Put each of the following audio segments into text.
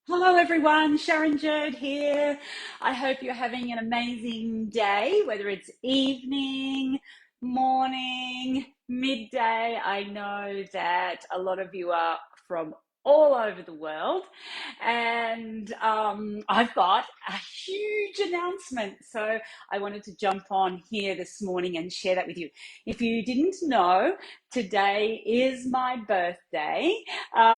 Hello everyone, Sharon Jerd here. I hope you're having an amazing day, whether it's evening, morning, midday. I know that a lot of you are from all over the world, and I've got a huge announcement. So I wanted to jump on here this morning and share that with you. If you didn't know, today is my birthday. Uh,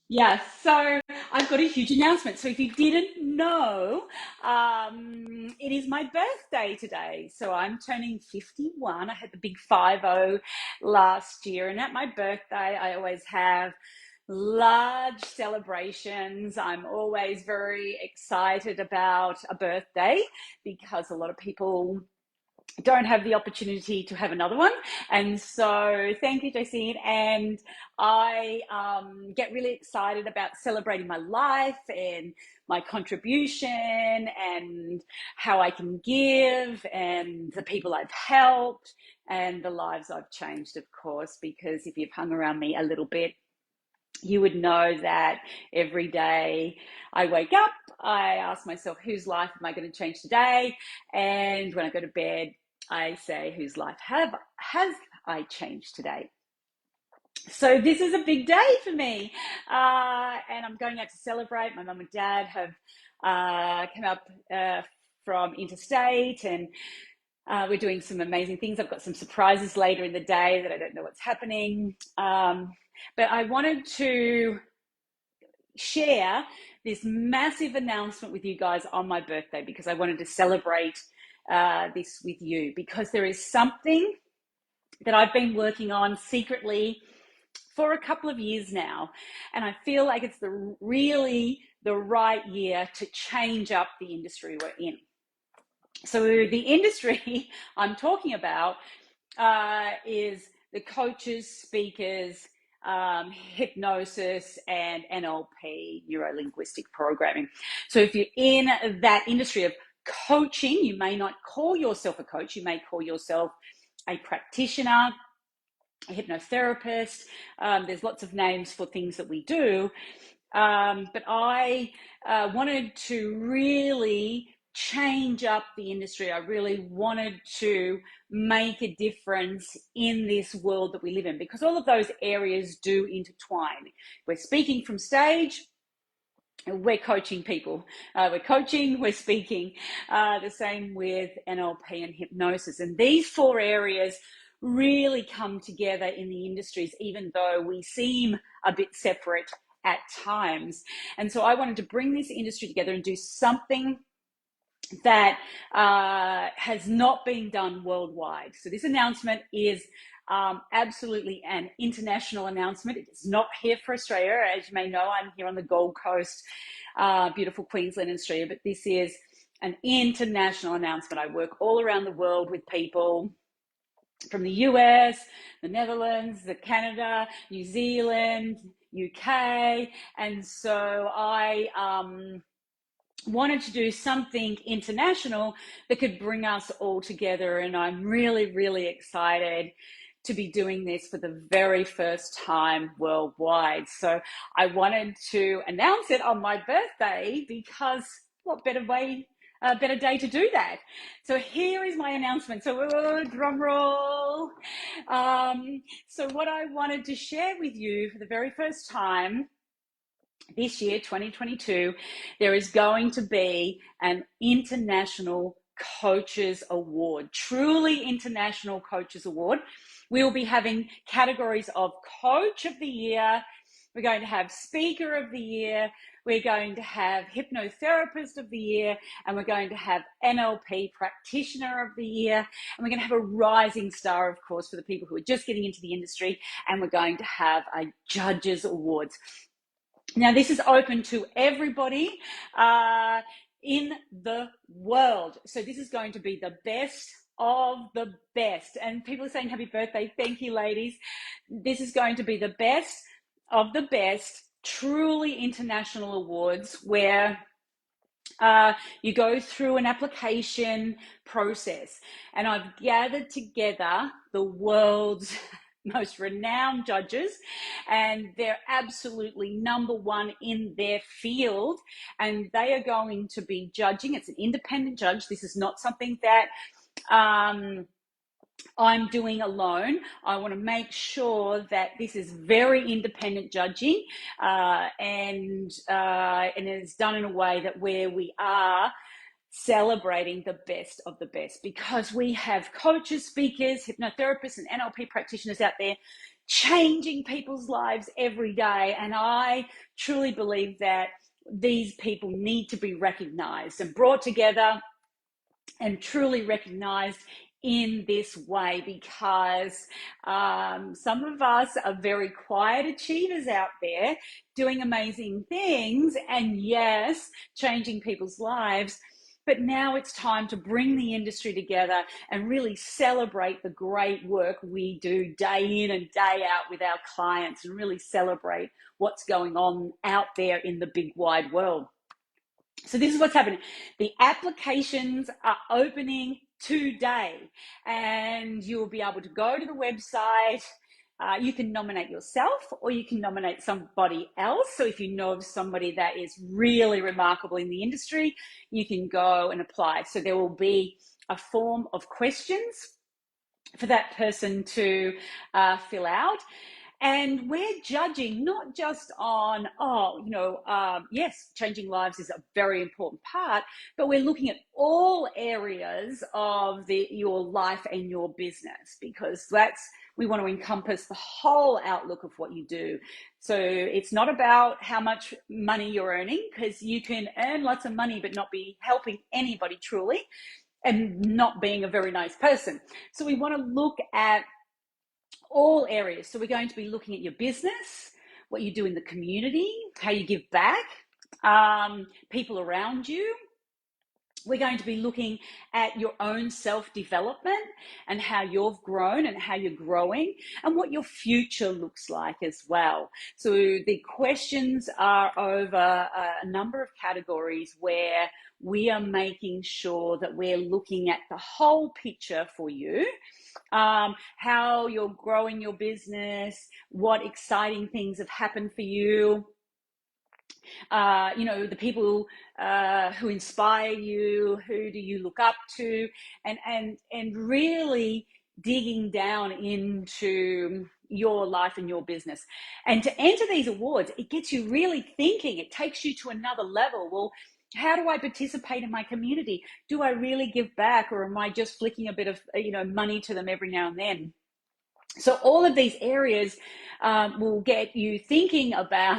Yeah, so I've got a huge announcement. So if you didn't know, it is my birthday today. So I'm turning 51. I had the big 50 last year, and at my birthday, I always have large celebrations. I'm always very excited about a birthday because a lot of people don't have the opportunity to have another one. And so thank you, Jacine. And I get really excited about celebrating my life and my contribution and how I can give and the people I've helped and the lives I've changed, of course, because if you've hung around me a little bit, you would know that every day I wake up, I ask myself, whose life am I going to change today? And when I go to bed, I say, whose life has I changed today? So this is a big day for me, and I'm going out to celebrate. My mum and dad have come up from interstate, and we're doing some amazing things. I've got some surprises later in the day that I don't know what's happening, but I wanted to share this massive announcement with you guys on my birthday because I wanted to celebrate this with you, because there is something that I've been working on secretly for a couple of years now, and I feel like it's really the right year to change up the industry we're in. So the industry I'm talking about is the coaches, speakers, hypnosis, and NLP, neuro linguistic programming. So if you're in that industry of coaching, you may not call yourself a coach, you may call yourself a practitioner, a hypnotherapist. There's lots of names for things that we do. But I wanted to really change up the industry. I really wanted to make a difference in this world that we live in, because all of those areas do intertwine. We're speaking from stage, we're coaching people. We're coaching, we're speaking. The same with NLP and hypnosis. And these four areas really come together in the industries, even though we seem a bit separate at times. And so I wanted to bring this industry together and do something that has not been done worldwide. So this announcement is absolutely an international announcement. It is not here for Australia. As you may know, I'm here on the Gold Coast, beautiful Queensland, Australia, but this is an international announcement. I work all around the world with people from the US, the Netherlands, the Canada, New Zealand, UK, and so I wanted to do something international that could bring us all together, and I'm really, really excited to be doing this for the very first time worldwide. So I wanted to announce it on my birthday, because what better way, a better day to do that. So here is my announcement. So drum roll. So what I wanted to share with you for the very first time this year, 2022, there is going to be an international coaches award, truly international coaches award. We will be having categories of coach of the year. We're going to have speaker of the year. We're going to have hypnotherapist of the year, and we're going to have NLP practitioner of the year. And we're going to have a rising star, of course, for the people who are just getting into the industry. And we're going to have a judges awards. Now, this is open to everybody in the world. So this is going to be the best of the best. And people are saying happy birthday. Thank you, ladies. This is going to be the best of the best, truly international awards, where you go through an application process. And I've gathered together the world's most renowned judges, and they're absolutely number one in their field, and they are going to be judging. It's an independent judge. This is not something that I'm doing alone. I want to make sure that this is very independent judging, and it's done in a way that where we are celebrating the best of the best, because we have coaches, speakers, hypnotherapists, and NLP practitioners out there changing people's lives every day. And I truly believe that these people need to be recognized and brought together and truly recognized in this way, because some of us are very quiet achievers out there doing amazing things and, yes, changing people's lives. But now it's time to bring the industry together and really celebrate the great work we do day in and day out with our clients, and really celebrate what's going on out there in the big wide world. So this is what's happening. The applications are opening today, and you'll be able to go to the website. You can nominate yourself, or you can nominate somebody else. So if you know of somebody that is really remarkable in the industry, you can go and apply. So there will be a form of questions for that person to fill out. And we're judging not just on, yes, changing lives is a very important part, but we're looking at all areas of your life and your business, because we want to encompass the whole outlook of what you do. So it's not about how much money you're earning, because you can earn lots of money but not be helping anybody truly, and not being a very nice person. So we want to look at all areas. So we're going to be looking at your business, what you do in the community, how you give back, people around you. We're going to be looking at your own self-development and how you've grown and how you're growing, and what your future looks like as well. So the questions are over a number of categories where we are making sure that we're looking at the whole picture for you. How you're growing your business, what exciting things have happened for you, the people who inspire you, who do you look up to, and really digging down into your life and your business. And to enter these awards, it gets you really thinking. It takes you to another level. Well, how do I participate in my community? Do I really give back, or am I just flicking a bit of money to them every now and then? So all of these areas will get you thinking about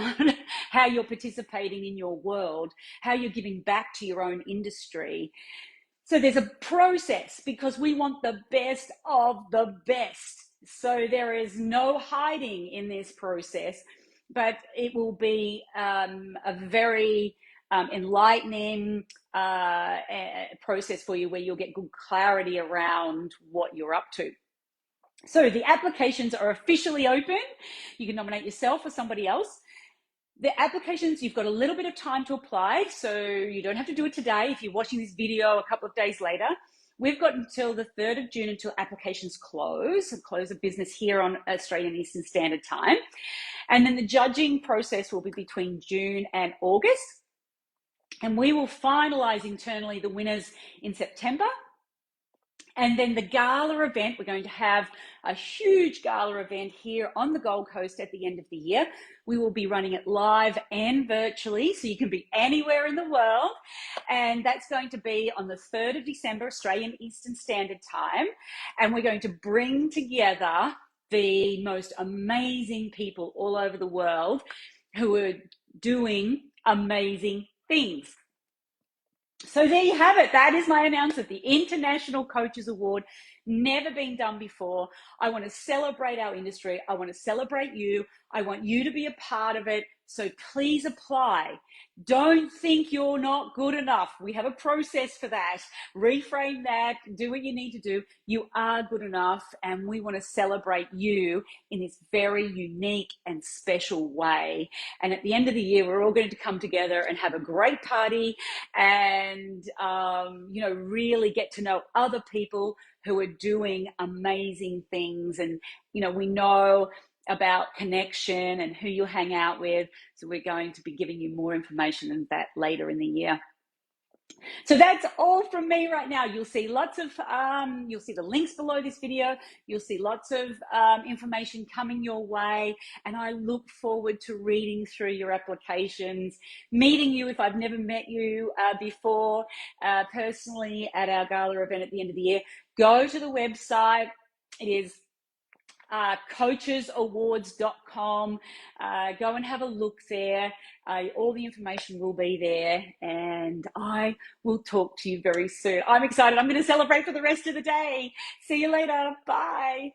how you're participating in your world, how you're giving back to your own industry. So there's a process, because we want the best of the best. So there is no hiding in this process, but it will be a very enlightening process for you, where you'll get good clarity around what you're up to. So the applications are officially open. You can nominate yourself or somebody else. The applications, you've got a little bit of time to apply, so you don't have to do it today. If you're watching this video a couple of days later, we've got until the 3rd of June until applications close of business here on Australian Eastern Standard Time. And then the judging process will be between June and August. And we will finalize internally the winners in September. And then the gala event, we're going to have a huge gala event here on the Gold Coast at the end of the year. We will be running it live and virtually, so you can be anywhere in the world. And that's going to be on the 3rd of December, Australian Eastern Standard Time. And we're going to bring together the most amazing people all over the world who are doing amazing things. So there you have it. That is my announcement, the International Coaches Award. Never been done before. I want to celebrate our industry. I want to celebrate you. I want you to be a part of it. So please apply. Don't think you're not good enough. We have a process for that. Reframe that. Do what you need to do. You are good enough, and we want to celebrate you in this very unique and special way. And at the end of the year, we're all going to come together and have a great party and, really get to know other people who are doing amazing things. And, we know about connection and who you hang out with. So we're going to be giving you more information on that later in the year. So that's all from me right now. You'll see you'll see the links below this video. You'll see lots of information coming your way. And I look forward to reading through your applications, meeting you if I've never met you before personally at our gala event at the end of the year. Go to the website. It is coachesawards.com. Go and have a look there. All the information will be there, and I will talk to you very soon. I'm excited. I'm going to celebrate for the rest of the day. See you later. Bye.